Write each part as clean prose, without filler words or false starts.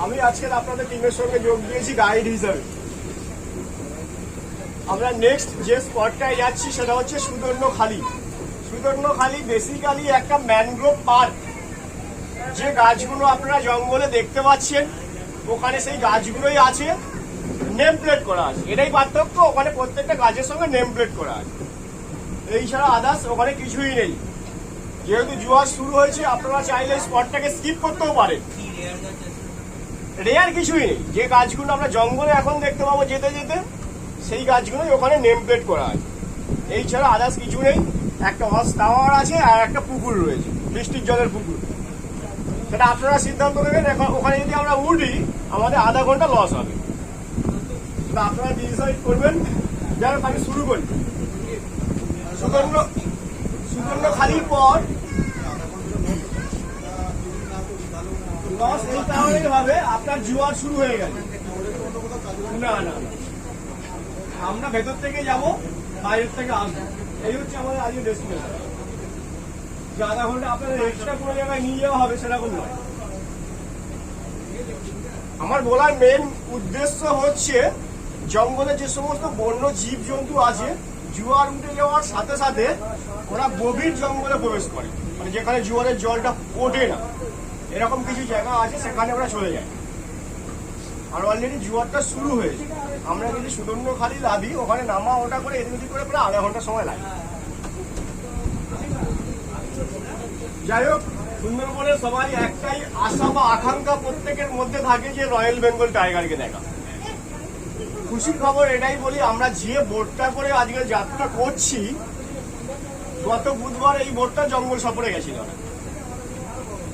আমি আজকে আপনাদের টিমের সঙ্গে যোগ দিয়েছি গাইড হিসাবে। আমরা নেক্সট যে স্পটটায় যাচ্ছি সেটা হচ্ছে সুদর্ণখালি। সুদর্ণখালি বেসিক্যালি একটা ম্যানগ্রোভ পার্ক। যে গাছগুলো আপনারা জঙ্গলে দেখতে পাচ্ছেন ওখানে সেই গাছগুলোই আছে, নেম প্লেট করা আছে। এটাই পার্থক্য, ওখানে প্রত্যেকটা গাছের সঙ্গে নেম প্লেট করা আছে। এই ছাড়া আদার্স ওখানে কিছুই নেই। যেহেতু জোয়ার শুরু হয়েছে আপনারা চাইলে স্পটটাকে স্কিপ করতেও পারেন। রেয়ার কিছুই নেই। যে গাছগুলো আমরা জঙ্গলে এখন দেখতে পাবো যেতে যেতে সেই গাছগুলোই ওখানে নেম প্লেট করা আছে। এই ছাড়া আদার্স কিছু নেই। একটা হর্স টাওয়ার আছে আর একটা পুকুর রয়েছে, বৃষ্টির জলের পুকুর। সেটা আপনারা সিদ্ধান্ত নেবেন। এখন ওখানে যদি আমরা উঠি আমাদের আধা ঘন্টা লস হবে। সেটা আপনারা ডিসাইড করবেন। যেন আমি শুরু করি। সুদর্ণখালির পর লস এই কারণেই হবে আপনার জোয়ার শুরু হয়ে গেছে। না না, আমরা ভেতর থেকে যাব, বাইরের থেকে আসবো। এই হচ্ছে আমাদের আজকে ডেস্টিনেশন। যে আধা ঘন্টা আপনাদের এক্সট্রা কোনো জায়গায় নিয়ে যাওয়া হবে সেরকম নয়। আমার বলার মেন উদ্দেশ্য হচ্ছে জঙ্গলে যে সমস্ত বন্য জীব জন্তু আছে জোয়ার উঠে যাওয়ার সাথে সাথে ওরা গভীর জঙ্গলে প্রবেশ করে, মানে যেখানে জোয়ারের জলটা ওঠে না, এরকম কিছু জায়গা আছে সেখানে ওরা চলে যায়। আর অলরেডি জোয়ারটা শুরু হয়েছে। আমরা যদি সুদর্ণখালি লাভি ওখানে নামা ওটা করে এদিক ওদিক করে প্রায় আধা ঘন্টা সময় লাগে। যাই হোক, সুন্দরবনে সবাই একটাই আশা বা আকাঙ্ক্ষা প্রত্যেকের মধ্যে থাকে যে রয়্যাল বেঙ্গল টাইগারকে দেখা। খুশির খবর এটাই বলি, আমরা যে বোটটা করে আজকে যাত্রা করছি গত বুধবার এই বোটটা জঙ্গল সফরে গেছিল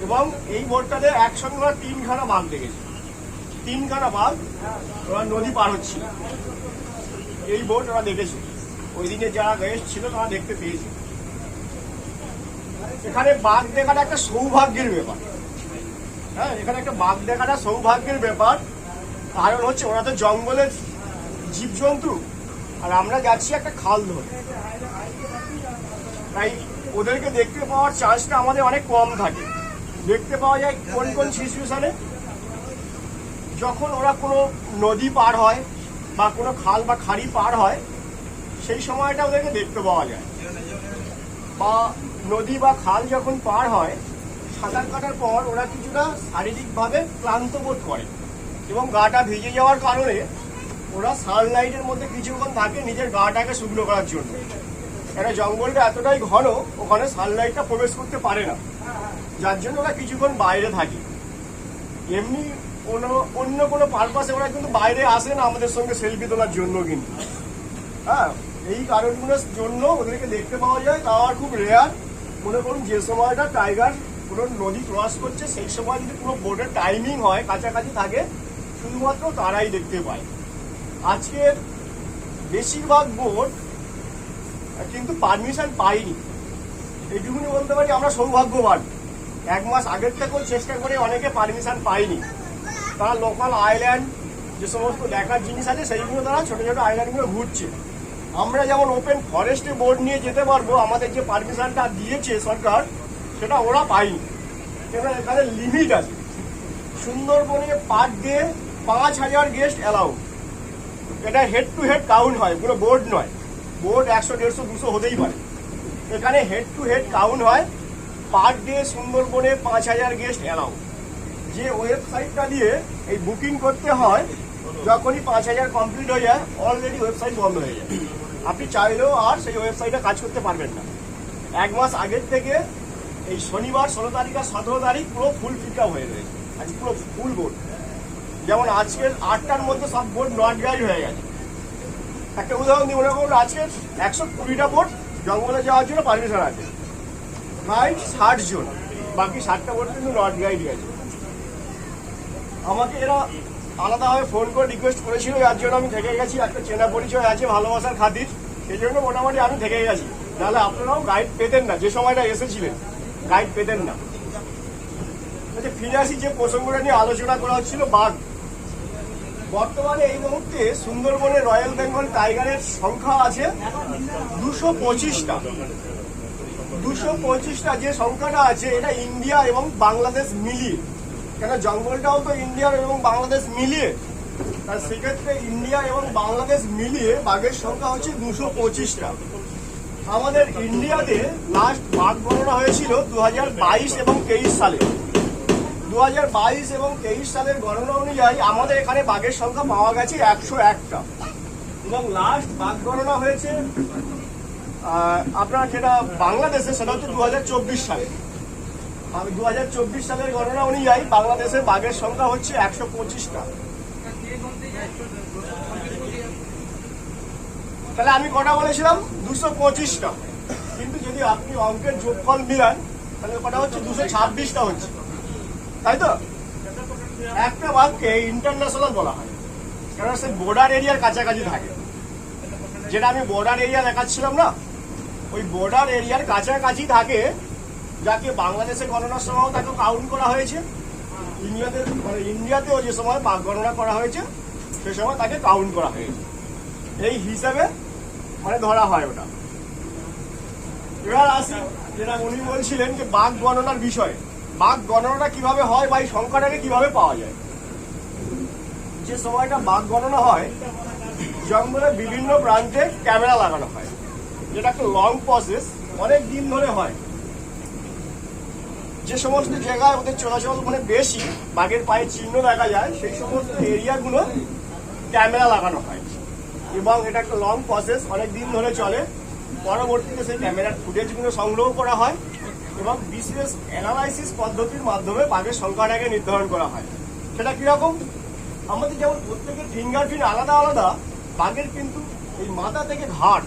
এবং এই বোটটাতে একসঙ্গে ওরা 3খানা বাঘ দেখেছে। 3খানা বাঘ ওরা নদী পার হচ্ছিল। এই বোট ওরা দেখেছে। ওই দিনে যারা গেস্ট ছিল তারা দেখতে পেয়েছে। এখানে বাঘ দেখাটা একটা সৌভাগ্যের ব্যাপার। হ্যাঁ, এখানে একটা বাঘ দেখাটা সৌভাগ্যের ব্যাপার। কারণ হচ্ছে ওরা তো জঙ্গলের জীবজন্তু আর আমরা যাচ্ছি একটা খাল ধরে, তাই ওদেরকে দেখতে পাওয়ার চান্সটা আমাদের অনেক কম থাকে। দেখতে পাওয়া যায় কোন কোন সিচুয়েশনে, যখন ওরা কোনো নদী পার হয় বা কোনো খাল বা খাড়ি পার হয় সেই সময়টা ওদেরকে দেখতে পাওয়া যায়। বা নদী বা খাল যখন পার হয় সাঁতার কাটার পর ওরা কিছুটা শারীরিকভাবে ক্লান্ত বোধ করে এবং গাটা ভিজে যাওয়ার কারণে ওরা সানলাইটের মধ্যে কিছুক্ষণ থাকে নিজের গাটাকে শুকনো করার জন্য। এটা জঙ্গলটা এতটাই ঘন ওখানে সানলাইটটা প্রবেশ করতে পারে না, যার জন্য ওরা কিছুক্ষণ বাইরে থাকে। এমনি অন্য কোনো পারপাসে ওরা কিন্তু বাইরে আসে না আমাদের সঙ্গে সেলফি তোলার জন্য। কিন্তু হ্যাঁ, এই কারণগুলোর জন্য ওদেরকে দেখতে পাওয়া যায়, তাও আর খুব রেয়ার। মনে করুন যে সময়টা টাইগার কোনো নদী ক্রস করছে সেই সময় যদি কোনো বোটের টাইমিং হয় কাছাকাছি থাকে শুধুমাত্র তারাই দেখতে পায়। আজকের বেশিরভাগ বোট কিন্তু পারমিশন পাইনি, এইটুকুনি বলতে পারি আমরা সৌভাগ্যবান। 1 মাস আগের থেকেও চেষ্টা করে অনেকে পারমিশন পায়নি। তারা লোকাল আইল্যান্ড যে সমস্ত দেখার জিনিস আছে সেইগুলো তারা ছোটো ছোটো আইল্যান্ডগুলো ঘুরছে। আমরা যেমন ওপেন ফরেস্টে বোট নিয়ে যেতে পারবো, আমাদের যে পারমিশনটা দিয়েছে সরকার সেটা ওরা পায়নি। এবার এখানে লিমিট আছে। সুন্দরবনে পার ডে 5000 গেস্ট অ্যালাউ। এটা হেড টু হেড কাউন্ট হয়, কোনো বোর্ড নয়। বোর্ড 100, 150, 200 হতেই পারে। এখানে হেড টু হেড কাউন্ট হয়। পার ডে সুন্দরবনে 5000 গেস্ট অ্যালাউ। যে ওয়েবসাইটটা দিয়ে এই বুকিং করতে হয় যখনই 5000 কমপ্লিট হয়ে যায় অলরেডি ওয়েবসাইট বন্ধ হয়ে যায়। আপনি চাইলেও আর সেই ওয়েবসাইটে কাজ করতে পারবেন না। 1 মাস আগের থেকে এই শনিবার 16 তারিখ আর 17 তারিখ পুরো ফুল পিক আপ হয়ে রয়েছে। আজ পুরো ফুল বোট। যেমন আজকের 8টার মধ্যে সব বোট নট গাইড হয়ে গেছে। একটা উদাহরণ দিই, মনে করুন আজকে 120টা বোট জঙ্গলে যাওয়ার জন্য পারমিশন আছে, গাইড 60 জন, বাকি 60টা বোট কিন্তু নট গাইড গেছে। আমাকে এরা আলাদাভাবে ফোন করে রিকোয়েস্ট করেছিল, যার জন্য আমি থেকে গেছি। একটা চেনা পরিচয় আছে ভালোবাসার খাতির, সেই জন্য মোটামুটি আমি থেকে গেছি। নাহলে আপনারাও গাইড পেতেন না, যে সময়টা এসেছিলেন গাইড পেতেন না। আচ্ছা, ফিরে আসি যে প্রসঙ্গটা নিয়ে আলোচনা করা হচ্ছিল, বাঘ। বর্তমানে এই মুহূর্তে সুন্দরবনে রয়্যাল বেঙ্গল টাইগারের সংখ্যা আছে 225টা। 225টা যে সংখ্যাটা আছে এটা ইন্ডিয়া এবং বাংলাদেশ মিলিয়ে, কেন জঙ্গলটাও তো ইন্ডিয়া এবং বাংলাদেশ মিলিয়ে, আর সেক্ষেত্রে ইন্ডিয়া এবং বাংলাদেশ মিলিয়ে বাঘের সংখ্যা হচ্ছে 225টা। আমাদের ইন্ডিয়াতে লাস্ট বাঘ গণনা হয়েছিল 2022 এবং 23 সালে। 2022 এবং 23 সালের গণনা অনুযায়ী আমাদের এখানে বাঘের সংখ্যা পাওয়া গেছে 101টা, এবং লাস্ট বাঘ গণনা হয়েছে আপনার যেটা বাংলাদেশে সেটা হচ্ছে 2024 সালে। 2024 সালের গণনা অনুযায়ী বাংলাদেশে বাঘের সংখ্যা হচ্ছে 125টা। তাহলে আমি কটা বলেছিলাম? 225টা, কিন্তু যদি আপনি অঙ্কের যোগফল মিলান তাহলে কটা হচ্ছে? 226টা হচ্ছে, তাই তো? একটা বাঘকে ইন্টারন্যাশনাল বলা হয় কারণ সে বর্ডার এরিয়ার কাছাকাছি থাকে। যেটা আমি বর্ডার এরিয়া দেখাচ্ছিলাম না, ওই বর্ডার এরিয়ার কাছাকাছি থাকে, যাকে বাংলাদেশে গণনার সময় তাকে কাউন্ট করা হয়েছে, ইন্ডিয়াতেও যে সময় বাঘ গণনা করা হয়েছে সে সময় তাকে কাউন্ট করা হয়েছে, এই হিসাবে ধরা হয় ওটা। এবার আসি যেটা উনি বলছিলেন যে বাঘ গণনার বিষয়ে। বাঘ গণনাটা কিভাবে হয় বা এই সংখ্যাটাকে কিভাবে পাওয়া যায়? যে সময়টা বাঘ গণনা হয়, জঙ্গলে বিভিন্ন প্রান্তে ক্যামেরা লাগানো হয়, যেটা একটা লং প্রসেস, অনেক দিন ধরে হয়। যে সমস্ত জায়গায় ওদের চলাচল বেশি, বাঘের পায়ে চিহ্ন দেখা যায়, সেই সমস্ত এরিয়াগুলো ক্যামেরা লাগানো হয়, এবং এটা একটা লং প্রসেস, অনেক দিন ধরে চলে। পরবর্তীতে সেই ক্যামেরার ফুটেজগুলো সংগ্রহ করা হয় এবং বিশেষ অ্যানালাইসিস পদ্ধতির মাধ্যমে বাঘের সংখ্যাটাকে নির্ধারণ করা হয়। সেটা কিরকম? আমাদের যেমন প্রত্যেকের ফিঙ্গারপ্রিন্ট আলাদা আলাদা, বাঘের কিন্তু এই মাথা থেকে ঘাট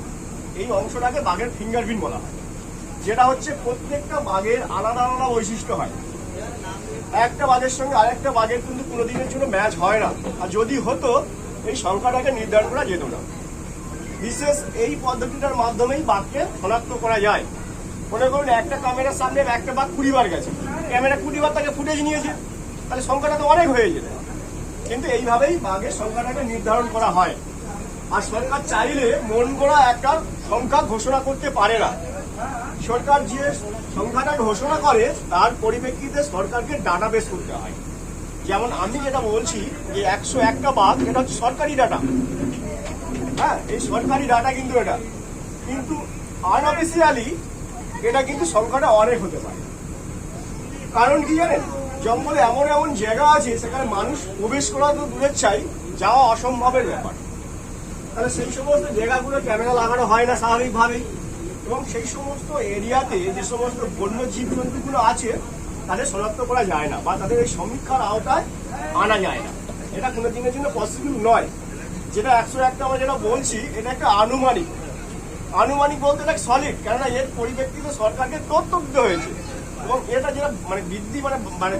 এই অংশটাকে বাঘের ফিঙ্গারপ্রিন্ট বলা হয়, যেটা হচ্ছে প্রত্যেকটা বাঘের আলাদা আলাদা বৈশিষ্ট্য হয়। একটা বাঘের সঙ্গে আরেকটা বাঘের কিন্তু কোনোদিনের জন্য ম্যাচ হয় না, আর যদি হতো এই সংখ্যাটাকে নির্ধারণ করা যেত না। বিশেষ এই পদ্ধতিটার মাধ্যমেই বাঘকে শনাক্ত করা যায়। মনে করুন একটা ক্যামেরার সামনে একটা বাঘ 20 বার গেছে, ক্যামেরা 20 বার তাকে ফুটেজ নিয়েছে, তাহলে সংখ্যাটা তো অনেক হয়ে যেত। কিন্তু এইভাবেই বাঘের সংখ্যাটাকে নির্ধারণ করা হয়। আর সরকার চাইলে মন গড়া একটা সংখ্যা ঘোষণা করতে পারে না। সরকার যে সংখ্যাটা ঘোষণা করে তার পরিপ্রেক্ষিতে সরকারকে ডাটাবেস করতে হয়। যেমন আমি যেটা বলছি যে 101টা বাঘ, এটা হচ্ছে সরকারি ডাটা। হ্যাঁ, এই সরকারি ডাটা কিন্তু এটা, কিন্তু আনঅফিসিয়ালি এটা কিন্তু সংখ্যাটা অনেক হতে পারে। কারণ কি জানেন? জঙ্গলে এমন এমন জায়গা আছে সেখানে মানুষ প্রবেশ করা তো দূরের চাই, যাওয়া অসম্ভবের ব্যাপার। তাহলে সেই সমস্ত জায়গাগুলো ক্যামেরা লাগানো হয় না স্বাভাবিকভাবেই, এবং সেই সমস্ত এরিয়াতে যে সমস্ত বন্য জীবজন্তুগুলো আছে তাদের শনাক্ত করা যায় না, বা তাদের এই সমীক্ষার আওতায় আনা যায় না। এটা কোনো দিনের জন্য পসিবল নয়। যেটা 101টা আমরা যেটা বলছি, এটা একটা আনুমানিক। আনুমানিক বলতে এটা সলিড, কেননা এর পরিপ্রেক্ষিতে সরকারকে তথ্য দিতে হয়েছে, এবং এটা যেটা বৃদ্ধি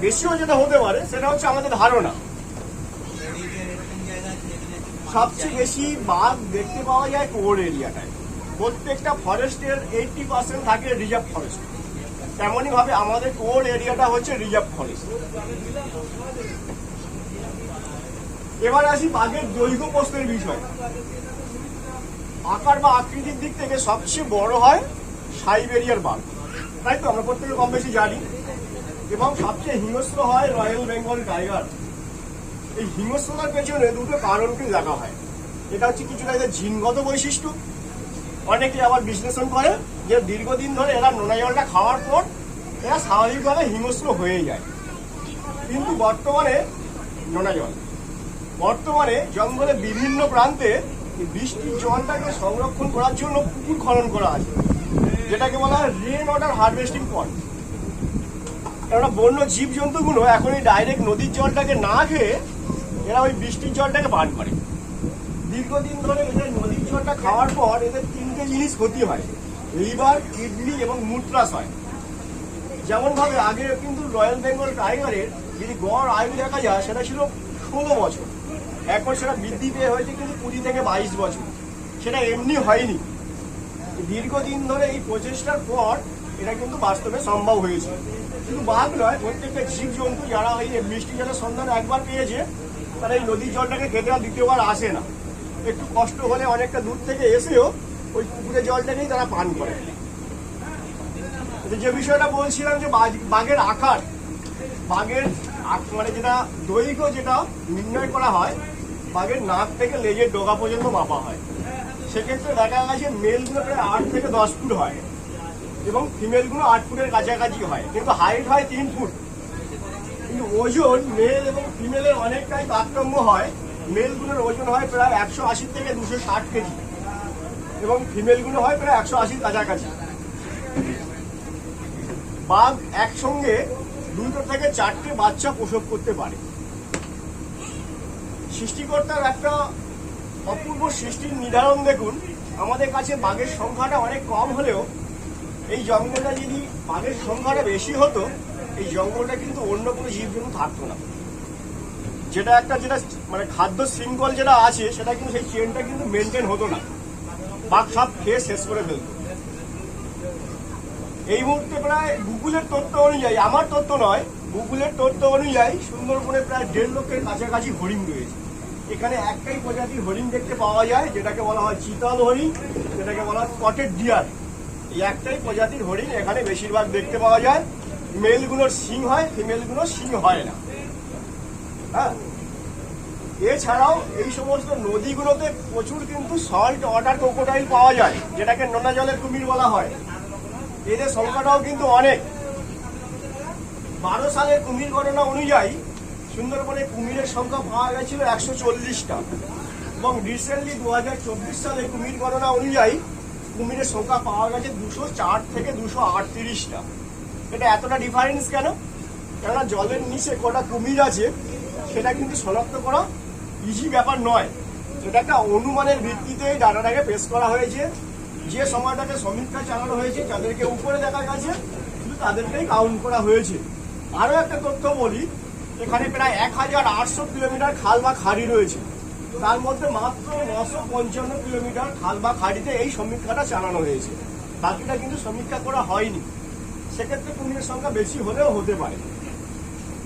বেশিও যেটা হতে পারে সেটা হচ্ছে আমাদের ধারণা। সবচেয়ে বেশি বাঘ দেখতে পাওয়া যায় কোর এরিয়াটায়। প্রত্যেকটা ফরেস্টের 80% থাকে রিজার্ভ ফরেস্ট, তেমনই ভাবে আমাদের কোর এরিয়াটা হচ্ছে রিজার্ভ ফরেস্ট। এবার আসি বাঘের দৈর্ঘ্য প্রস্থের বিষয়। আকার বা আকৃতির দিক থেকে সবচেয়ে বড় হয় সাইবেরিয়ার বাঘ, তাই তো আমরা প্রত্যেকে কম বেশি জানি। এবং সবচেয়ে হিংস্র হয় রয়্যাল বেঙ্গল টাইগার। এই হিংস্রতার পেছনে দুটো কারণকে দেখা হয়। এটা হচ্ছে কিছুটা এদের জিনগত বৈশিষ্ট্য। অনেকে আবার বিশ্লেষণ করে যে দীর্ঘদিন ধরে এরা নোনা জলটা খাওয়ার পর এরা স্বাভাবিকভাবে হিংস্র হয়ে যায়। কিন্তু বর্তমানে জঙ্গলে বিভিন্ন প্রান্তে বৃষ্টির জলটাকে সংরক্ষণ করার জন্য পুকুর খনন করা আছে, যেটাকে বলা হয় রেন ওয়াটার হারভেস্টিং পয়েন্ট। কেননা বন্য জীবজন্তুগুলো এখন এই ডাইরেক্ট নদীর জলটাকে না খেয়ে এরা ওই বৃষ্টির জলটাকে পান করে। দীর্ঘদিন ধরে এদের নদীর জলটা খাওয়ার পর এদের 3টে জিনিস ক্ষতি হয়: লিভার, কিডনি এবং মূত্রাস হয়। যেমন ভাবে আগে কিন্তু রয়্যাল বেঙ্গল টাইগারের যদি গড় আয়ু দেখা যায় সেটা ছিল 16 বছর, এখন সেটা বৃদ্ধি পেয়ে হয়েছে কিন্তু 20 থেকে 22 বছর। সেটা এমনি হয়নি, দীর্ঘদিন ধরে এই প্রচেষ্টার পর এটা কিন্তু বাস্তবে সম্ভব হয়েছে। শুধু বাঘ নয়, প্রত্যেকটা জীবজন্তু যারা এই বৃষ্টি জলের সন্ধান একবার পেয়েছে তারা এই নদীর জলটাকে খেতে আর দ্বিতীয়বার আসে না। একটু কষ্ট হলে অনেকটা দূর থেকে এসেও ওই পুকুরের জলটাকেই তারা পান করে। যে বিষয়টা বলছিলাম যে বাঘের আকার, বাঘের মানে যেটা দৈর্ঘ্য যেটা নির্ণয় করা হয়, বাঘের নাক থেকে লেজের ডগা পর্যন্ত মাপা হয়। সেক্ষেত্রে দেখা গেছে মেলগুলো প্রায় 8 থেকে 10 ফুট হয় এবং ফিমেলগুলো 8 ফুটের কাছাকাছি হয়, কিন্তু হাইট হয় 3 ফুট। কিন্তু ওজন মেল এবং ফিমেলের অনেকটাই তারতম্য হয়। মেলগুলোর ওজন হয় প্রায় 180 থেকে 260 কেজি এবং ফিমেলগুলো হয় প্রায় 180 কাছাকাছি। বাঘ একসঙ্গে 2 থেকে 4টে বাচ্চা প্রসব করতে পারে। সৃষ্টিকর্তার একটা অপূর্ব সৃষ্টির নির্ধারণ দেখুন। আমাদের কাছে বাঘের সংখ্যাটা অনেক কম হলেও এই জঙ্গলটা যদি বাঘের সংখ্যাটা বেশি হতো, এই জঙ্গলটা কিন্তু অন্য কোনো জীবজন্তু থাকতো না। যেটা মানে খাদ্য শৃঙ্খল যেটা আছে, সেটা কিন্তু সেই চেনটা কিন্তু মেনটেন হতো না, বাঘ সব খেয়ে শেষ করে ফেলতো। এই মুহূর্তে প্রায় গুগলের তথ্য অনুযায়ী, আমার তথ্য নয়, গুগলের তথ্য অনুযায়ী সুন্দরবনে প্রায় 1.5 লক্ষের কাছাকাছি হরিণ রয়েছে। এখানে একটাই প্রজাতির হরিণ দেখতে পাওয়া যায়, যেটাকে বলা হয় চিতাল হরিণ, যেটাকে বলা হয় স্পটেড ডিয়ার। এই একটাই প্রজাতির হরিণ এখানে বেশিরভাগ দেখতে পাওয়া যায়। মেলগুলোর শিং হয়, ফিমেলগুলোর শিং হয় না। হ্যাঁ, এছাড়াও এই সমস্ত নদীগুলোতে প্রচুর কিন্তু সল্ট ওয়াটার ক্রোকোডাইল পাওয়া যায়, যেটাকে নোনা জলের কুমির বলা হয়। এদের সংখ্যাটাও কিন্তু অনেক। 12 সালের কুমির গণনা অনুযায়ী সুন্দরবনে কুমিরের সংখ্যা পাওয়া গেছিল 140টা এবং রিসেন্টলি 2024 সালে কুমির গণনা অনুযায়ী কুমিরের সংখ্যা পাওয়া গেছে 204 থেকে 238টা। এটা এতটা ডিফারেন্স কেন? কেননা জলের নিচে কটা কুমির আছে সেটা কিন্তু শনাক্ত করা ইজি ব্যাপার নয়। এটা একটা অনুমানের ভিত্তিতে ডাটাটাকে পেশ করা হয়েছে। যে সময়টাকে সমীক্ষা চালানো হয়েছে, যাদেরকে উপরে দেখা গেছে শুধু তাদেরকেই কাউন্ট করা হয়েছে। আরও একটা তথ্য বলি, এখানে প্রায় 1800 কিলোমিটার খাল বা খাড়ি রয়েছে, তার মধ্যে মাত্র 955 কিলোমিটার খাল বা খাড়িতে এই সমীক্ষাটা চালানো হয়েছে, বাকিটা কিন্তু সমীক্ষা করা হয়নি। সেক্ষেত্রে কুমিরের সংখ্যা বেশি হলেও হতে পারে।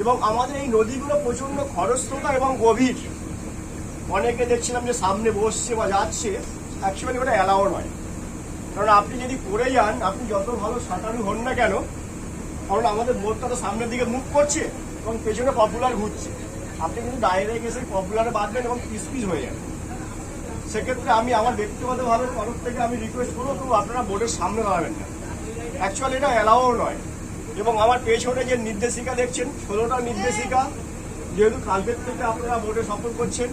এবং আমাদের এই নদীগুলো প্রচন্ড খরস্রোতা এবং গভীর। অনেকে দেখছিলাম যে সামনে বসছে বা যাচ্ছে, অ্যাকচুয়ালি ওটা অ্যালাও নয়। কারণ আপনি যদি পড়ে যান, আপনি যত ভালো সাঁতারু হন না কেন, কারণ আমাদের বোটটা তো সামনের দিকে মুভ করছে এবং পেছনে পপুলার ঘুরছে, আপনি কিন্তু ডাইরেক্ট এসে পপুলারে বাঁধবেন এবং পিস হয়ে যাবেন। সেক্ষেত্রে আমি আমার ব্যক্তিগতভাবে তরফ থেকে আমি রিকোয়েস্ট করবো, তো আপনারা বোটের সামনে দাঁড়াবেন না। অ্যাকচুয়ালি এটা অ্যালাও নয়। এবং আমার পেছনে যে নির্দেশিকা দেখছেন, 16টা নির্দেশিকা, যেহেতু কালকের থেকে আপনারা বোটে সফর করছেন,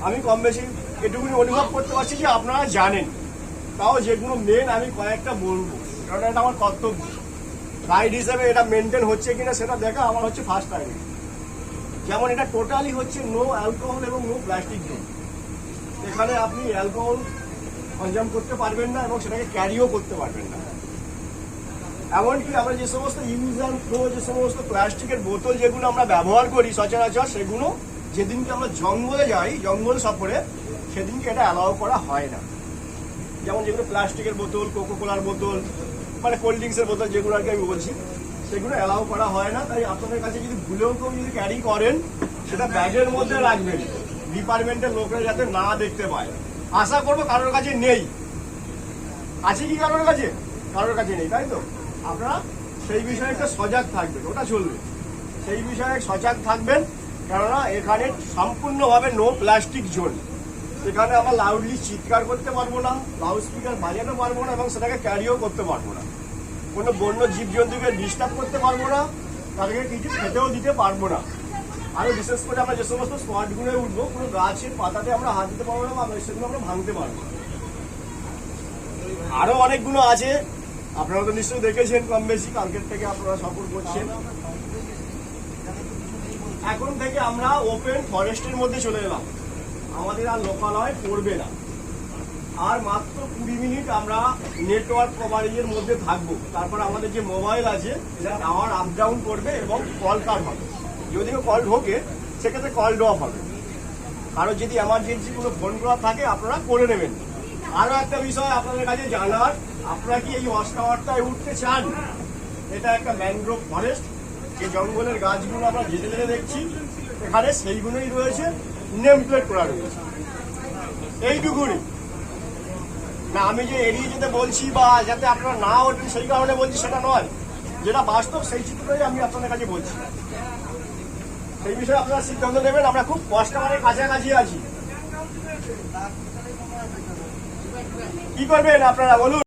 আমি কম বেশি এটুকুনি অনুভব করতে পারছি যে আপনারা জানেন। তাও যেগুলো মেন আমি কয়েকটা বলবো, কারণ এটা আমার কর্তব্য। রাইড হিসেবে এটা মেনটেন হচ্ছে কিনা সেটা দেখা আমার হচ্ছে ফার্স্ট টাইম। যেমন এটা টোটালি হচ্ছে নো অ্যালকোহল এবং নো প্লাস্টিক জোন। এখানে আপনি অ্যালকোহল কনজাম করতে পারবেন না এবং সেটাকে ক্যারিও করতে পারবেন না। এমনকি আমরা যে সমস্ত ইউজ অ্যান্ড থ্রো, যে সমস্ত প্লাস্টিকের বোতল যেগুলো আমরা ব্যবহার করি সচরাচর, সেগুলো যেদিনকে আমরা জঙ্গলে যাই, জঙ্গল সফরে, সেদিনকে এটা অ্যালাউ করা হয় না। যেমন যেগুলো প্লাস্টিকের বোতল, কোকোকোলার বোতল, মানে কোল্ড ড্রিঙ্কসের বোতল যেগুলো আর কি আমি বলছি, সেগুলো অ্যালাউ করা হয় না। তাই আপনাদের কাছে যদি ভুলেও কেউ যদি ক্যারি করেন, সেটা ব্যাগের মধ্যে রাখবেন, ডিপার্টমেন্টের লোকরা যাতে না দেখতে পায়। আশা করবো কারোর কাছে নেই। আছে কি কারোর কাছে? কারোর কাছে নেই, তাই তো? আপনারা সেই বিষয়ে একটা সজাগ থাকবেন, ওটা চলবে। সেই বিষয়ে সজাগ থাকবেন, কেননা এখানে সম্পূর্ণভাবে নো প্লাস্টিক জোন। এখানে আমরা লাউডলি চিৎকার করতে পারবো না, লাউড স্পিকার বাজাতে পারবো না এবং সেটাকে ক্যারিও করতে পারবো না। কোনো বন্য জীবজন্তুকে ডিস্টার্ব করতে পারবো না, তাদেরকে কিছু খেতেও দিতে পারবো না। আরও বিশেষ করে আমরা যে সমস্ত স্পটগুলো উঠবো, কোনো গাছের পাতাতে আমরা হাত দিতে পারবো না বা সেগুলো আমরা ভাঙতে পারবো না। আরও অনেকগুলো আছে, আপনারা তো নিশ্চয়ই দেখেছেন কম বেশি, কালকের থেকে আপনারা সফর করছেন। এখন থেকে আমরা ওপেন ফরেস্টের মধ্যে চলে এলাম, আমাদের আর লোকালয় পড়বে না। আর মাত্র 20 মিনিট আমরা নেটওয়ার্ক কভারেজের মধ্যে থাকবো। তারপর আমাদের যে মোবাইল আছে সেটা টাওয়ার আপ ডাউন করবে এবং কল কাট হবে। যদিও কল ঢোকে, সেক্ষেত্রে কল ড্রপ হবে। আরও যদি এমার্জেন্সি কোনো ফোন করা থাকে আপনারা করে নেবেন। আরও একটা বিষয় আপনাদের কাছে জানার, আপনারা কি এই ওয়াচ টাওয়ারটায় উঠতে চান? এটা একটা ম্যানগ্রোভ ফরেস্ট। যে জঙ্গলের গাছগুলো আমরা যেতে যেতে দেখছি, এখানে সেইগুলোই রয়েছে, নেম প্লেট করা রয়েছে। এইটুকুনি না আমি যে এড়িয়ে যেতে বলছি বা যাতে আপনারা না ওঠেন সেই কারণে বলছি সেটা নয়, যেটা বাস্তব সেই চিত্রটাই আমি আপনাদের কাছে বলছি। সেই বিষয়ে আপনারা সিদ্ধান্ত নেবেন। আমরা খুব কাস্টমারের কাছাকাছি আছি। কি করবেন আপনারা বলুন?